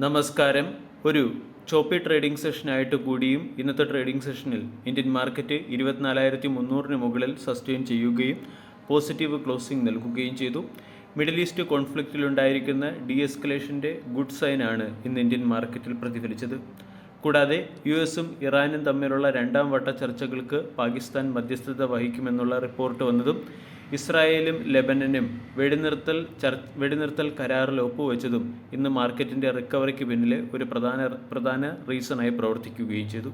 നമസ്കാരം. ഒരു choppy trading സെഷനായിട്ട് കൂടിയും ഇന്നത്തെ ട്രേഡിംഗ് സെഷനിൽ ഇന്ത്യൻ മാർക്കറ്റ് 24,300 മുകളിൽ സസ്റ്റെയിൻ ചെയ്യുകയും പോസിറ്റീവ് ക്ലോസിംഗ് നൽകുകയും ചെയ്തു. മിഡിൽ ഈസ്റ്റ് കോൺഫ്ലിക്റ്റിലുണ്ടായിരിക്കുന്ന ഡീഎസ്കലേഷൻ്റെ ഗുഡ് സൈനാണ് ഇന്ന് ഇന്ത്യൻ മാർക്കറ്റിൽ പ്രതിഫലിച്ചത്. കൂടാതെ US-ഉം ഇറാനും തമ്മിലുള്ള രണ്ടാം വട്ട ചർച്ചകൾക്ക് പാകിസ്ഥാൻ മധ്യസ്ഥത വഹിക്കുമെന്നുള്ള റിപ്പോർട്ട് വന്നതും ഇസ്രായേലും ലെബനനും വെടിനിർത്തൽ കരാറിൽ ഒപ്പുവെച്ചതും ഇന്ന് മാർക്കറ്റിൻ്റെ റിക്കവറിക്ക് പിന്നിലെ ഒരു പ്രധാന റീസണായി പ്രവർത്തിക്കുകയും ചെയ്തു.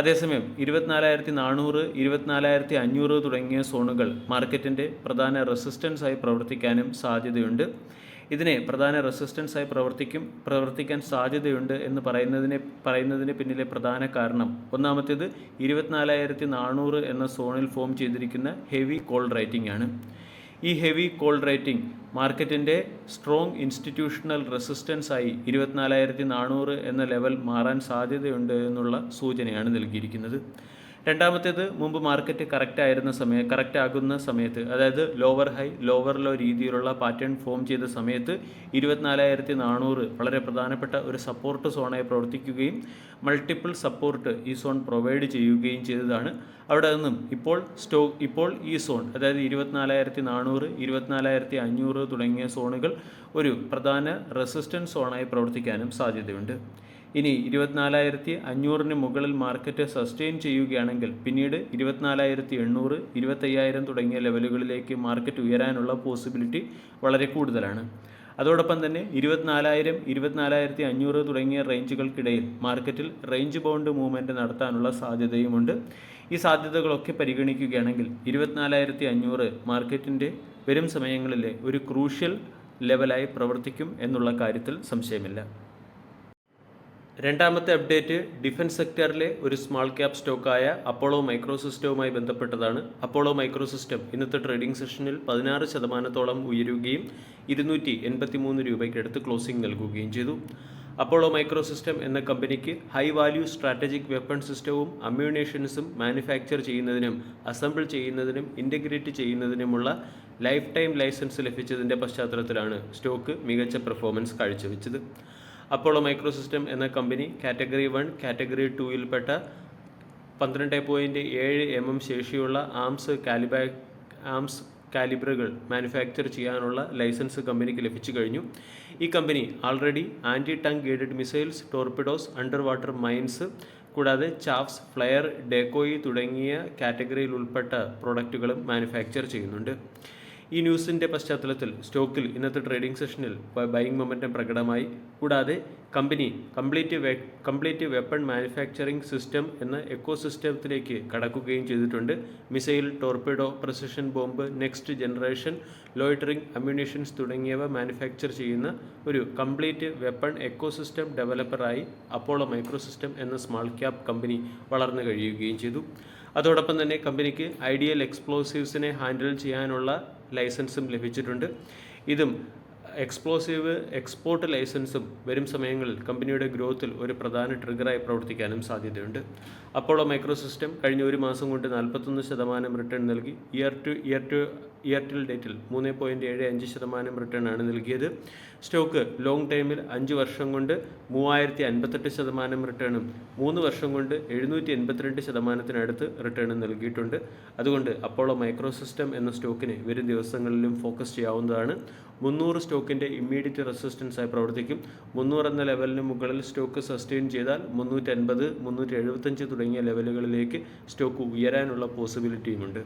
അതേസമയം 24,400, 24,500 തുടങ്ങിയ സോണുകൾ മാർക്കറ്റിൻ്റെ പ്രധാന റെസിസ്റ്റൻസായി പ്രവർത്തിക്കാനും സാധ്യതയുണ്ട്. ഇതിനെ പ്രധാന റെസിസ്റ്റൻസായി പ്രവർത്തിക്കാൻ സാധ്യതയുണ്ട് എന്ന് പറയുന്നതിന് പിന്നിലെ പ്രധാന കാരണം ഒന്നാമത്തേത് 24,400 എന്ന സോണിൽ ഫോം ചെയ്തിരിക്കുന്ന ഹെവി കോൾ റൈറ്റിംഗ് ആണ്. ഈ ഹെവി കോൾ റൈറ്റിംഗ് മാർക്കറ്റിൻ്റെ സ്ട്രോങ് ഇൻസ്റ്റിറ്റ്യൂഷണൽ റെസിസ്റ്റൻസായി 24,400 എന്ന ലെവൽ മാറാൻ സാധ്യതയുണ്ട് എന്നുള്ള സൂചനയാണ് നൽകിയിരിക്കുന്നത്. രണ്ടാമത്തേത്, മുമ്പ് മാർക്കറ്റ് കറക്റ്റ് ആകുന്ന സമയത്ത്, അതായത് ലോവർ ഹൈ ലോവർ ലോ രീതിയിലുള്ള പാറ്റേൺ ഫോം ചെയ്ത സമയത്ത് 24,400 വളരെ പ്രധാനപ്പെട്ട ഒരു സപ്പോർട്ട് സോണായി പ്രവർത്തിക്കുകയും മൾട്ടിപ്പിൾ സപ്പോർട്ട് ഈ സോൺ പ്രൊവൈഡ് ചെയ്യുകയും ചെയ്തതാണ്. അവിടെ നിന്നും ഇപ്പോൾ ഈ സോൺ, അതായത് 24,400, 24,500 തുടങ്ങിയ സോണുകൾ ഒരു പ്രധാന റെസിസ്റ്റൻസ് സോണായി പ്രവർത്തിക്കാനും സാധ്യതയുണ്ട്. ഇനി 24,500 മുകളിൽ മാർക്കറ്റ് സസ്റ്റെയിൻ ചെയ്യുകയാണെങ്കിൽ പിന്നീട് 24,800, 25,000 തുടങ്ങിയ ലെവലുകളിലേക്ക് മാർക്കറ്റ് ഉയരാനുള്ള പോസിബിലിറ്റി വളരെ കൂടുതലാണ്. അതോടൊപ്പം തന്നെ 24,000, 24,500 തുടങ്ങിയ റേഞ്ചുകൾക്കിടയിൽ മാർക്കറ്റിൽ റേഞ്ച് ബൗണ്ട് മൂവ്മെൻറ്റ് നടത്താനുള്ള സാധ്യതയുമുണ്ട്. ഈ സാധ്യതകളൊക്കെ പരിഗണിക്കുകയാണെങ്കിൽ 24,500 മാർക്കറ്റിൻ്റെ വരും സമയങ്ങളിലെ ഒരു ക്രൂഷ്യൽ ലെവലായി പ്രവർത്തിക്കും എന്നുള്ള കാര്യത്തിൽ സംശയമില്ല. രണ്ടാമത്തെ അപ്ഡേറ്റ് ഡിഫൻസ് സെക്ടറിലെ ഒരു സ്മാൾ ക്യാപ് സ്റ്റോക്കായ അപ്പോളോ മൈക്രോസിസ്റ്റവുമായി ബന്ധപ്പെട്ടതാണ്. അപ്പോളോ മൈക്രോസിസ്റ്റം ഇന്നത്തെ ട്രേഡിംഗ് സെഷനിൽ 16% ഉയരുകയും 283 രൂപയ്ക്കടുത്ത് ക്ലോസിംഗ് നൽകുകയും ചെയ്തു. അപ്പോളോ മൈക്രോസിസ്റ്റം എന്ന കമ്പനിക്ക് ഹൈ വാല്യൂ സ്ട്രാറ്റജിക് വെപ്പൺ സിസ്റ്റവും അമ്യൂണേഷൻസും മാനുഫാക്ചർ ചെയ്യുന്നതിനും അസംബിൾ ചെയ്യുന്നതിനും ഇൻ്റഗ്രേറ്റ് ചെയ്യുന്നതിനുമുള്ള ലൈഫ് ടൈം ലൈസൻസ് ലഭിച്ചതിൻ്റെ പശ്ചാത്തലത്തിലാണ് സ്റ്റോക്ക് മികച്ച പെർഫോമൻസ് കാഴ്ചവെച്ചത്. അപ്പോളോ മൈക്രോസിസ്റ്റം എന്ന കമ്പനി കാറ്റഗറി 1, കാറ്റഗറി 2യിൽപ്പെട്ട 12.7 mm ശേഷിയുള്ള ആംസ് കാലിബറുകൾ മാനുഫാക്ചർ ചെയ്യാനുള്ള ലൈസൻസ് കമ്പനിക്ക് ലഭിച്ചു കഴിഞ്ഞു. ഈ കമ്പനി already anti tank guided missiles, torpedoes, under water mines, കൂടാതെ ചാഫ്സ്, ഫ്ലയർ, ഡേക്കോയി തുടങ്ങിയ കാറ്റഗറിയിൽ ഉൾപ്പെട്ട പ്രോഡക്റ്റുകളും മാനുഫാക്ചർ ചെയ്യുന്നുണ്ട്. ഈ ന്യൂസിൻ്റെ പശ്ചാത്തലത്തിൽ സ്റ്റോക്കിൽ ഇന്നത്തെ ട്രേഡിംഗ് സെഷനിൽ ബൈയിങ് മൊമെൻറ്റം പ്രകടമായി. കൂടാതെ company complete weapon manufacturing system എന്ന എക്കോസിസ്റ്റത്തിലേക്ക് കടക്കുകയും ചെയ്തിട്ടുണ്ട്. Missile, torpedo, precision bomb, next generation loitering ammunitions തുടങ്ങിയവ മാനുഫാക്ചർ ചെയ്യുന്ന ഒരു complete weapon ecosystem ഡെവലപ്പറായി Apollo Microsystem എന്ന സ്മാൾ ക്യാപ് കമ്പനി വളർന്നു കഴിയുകയും ചെയ്തു. അതോടൊപ്പം തന്നെ കമ്പനിക്ക് ഐഡിയൽ എക്സ്പ്ലോസീവ്സിനെ ഹാൻഡിൽ ചെയ്യാനുള്ള ലൈസൻസും ലഭിച്ചിട്ടുണ്ട്. ഇതും എക്സ്പ്ലോസീവ് എക്സ്പോർട്ട് ലൈസൻസും വരും സമയങ്ങളിൽ കമ്പനിയുടെ ഗ്രോത്തിൽ ഒരു പ്രധാന ട്രിഗറായി പ്രവർത്തിക്കാനും സാധ്യതയുണ്ട്. അപ്പോളോ മൈക്രോസിസ്റ്റം കഴിഞ്ഞ ഒരു മാസം കൊണ്ട് 41% റിട്ടേൺ നൽകി. ഇയർ ടിൽ ഡേറ്റിൽ 3.75% റിട്ടേൺ ആണ് നൽകിയത്. സ്റ്റോക്ക് ലോങ് ടൈമിൽ 5 വർഷം കൊണ്ട് 3,058% റിട്ടേണും 3 വർഷം കൊണ്ട് 782% റിട്ടേണും നൽകിയിട്ടുണ്ട്. അതുകൊണ്ട് അപ്പോളോ മൈക്രോസിസ്റ്റം എന്ന സ്റ്റോക്കിനെ വരും ദിവസങ്ങളിലും ഫോക്കസ് ചെയ്യാവുന്നതാണ്. 300 സ്റ്റോക്കിൻ്റെ ഇമ്മീഡിയറ്റ് റെസിസ്റ്റൻസായി പ്രവർത്തിക്കും. 300 എന്ന ലെവലിന് മുകളിൽ സ്റ്റോക്ക് സസ്റ്റെയിൻ ചെയ്താൽ 350, 375 തുടങ്ങിയ ലെവലുകളിലേക്ക് സ്റ്റോക്ക് ഉയരാനുള്ള പോസിബിലിറ്റിയുമുണ്ട്.